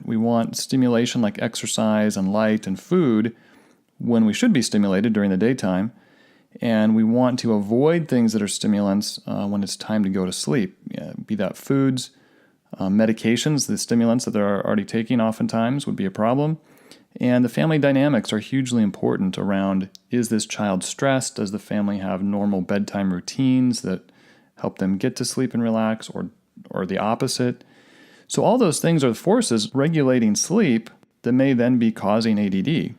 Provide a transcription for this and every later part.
We want stimulation like exercise and light and food when we should be stimulated during the daytime. And we want to avoid things that are stimulants when it's time to go to sleep, be that foods, medications, the stimulants that they're already taking oftentimes would be a problem. And the family dynamics are hugely important around, is this child stressed? Does the family have normal bedtime routines that help them get to sleep and relax, or the opposite? So all those things are the forces regulating sleep that may then be causing ADD.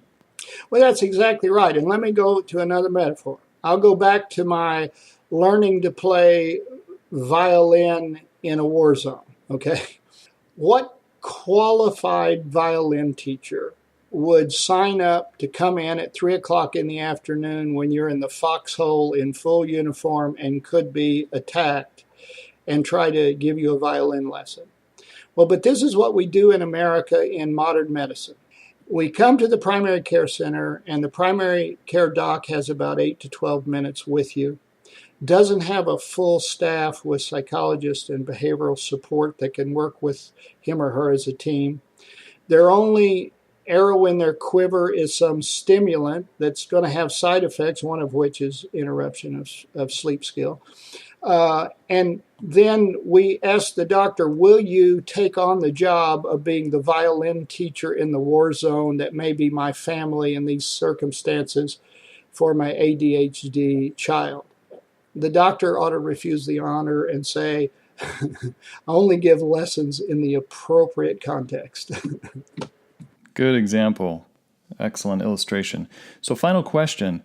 Well, that's exactly right. And let me go to another metaphor. I'll go back to my learning to play violin in a war zone, okay? What qualified violin teacher would sign up to come in at 3 o'clock in the afternoon when you're in the foxhole in full uniform and could be attacked and try to give you a violin lesson? Well, but this is what we do in America in modern medicine. We come to the primary care center, and the primary care doc has about 8 to 12 minutes with you. Doesn't have a full staff with psychologists and behavioral support that can work with him or her as a team. Their only arrow in their quiver is some stimulant that's going to have side effects, one of which is interruption of sleep skill. And then we ask the doctor, will you take on the job of being the violin teacher in the war zone that may be my family in these circumstances for my ADHD child? The doctor ought to refuse the honor and say, I only give lessons in the appropriate context. Good example. Excellent illustration. So final question.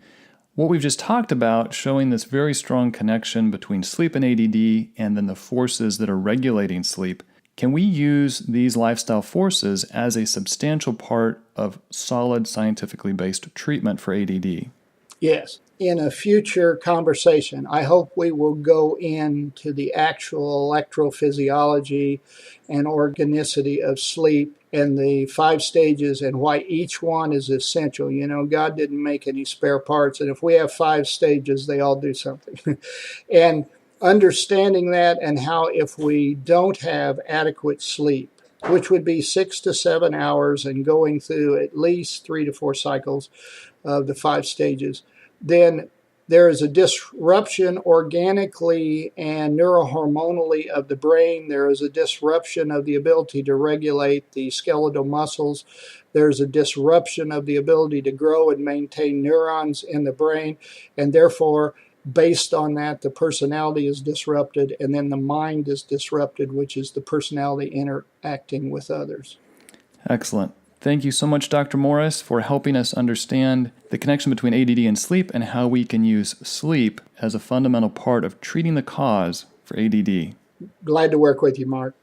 What we've just talked about, showing this very strong connection between sleep and ADD and then the forces that are regulating sleep, can we use these lifestyle forces as a substantial part of solid scientifically based treatment for ADD? Yes. In a future conversation, I hope we will go into the actual electrophysiology and organicity of sleep and the 5 stages and why each one is essential. You know, God didn't make any spare parts, and if we have 5 stages, they all do something. And understanding that, and how if we don't have adequate sleep, which would be 6 to 7 hours and going through at least 3 to 4 cycles of the 5 stages, then there is a disruption organically and neurohormonally of the brain. There is a disruption of the ability to regulate the skeletal muscles. There's a disruption of the ability to grow and maintain neurons in the brain. And therefore, based on that, the personality is disrupted, and then the mind is disrupted, which is the personality interacting with others. Excellent. Thank you so much, Dr. Morris, for helping us understand the connection between ADD and sleep and how we can use sleep as a fundamental part of treating the cause for ADD. Glad to work with you, Mark.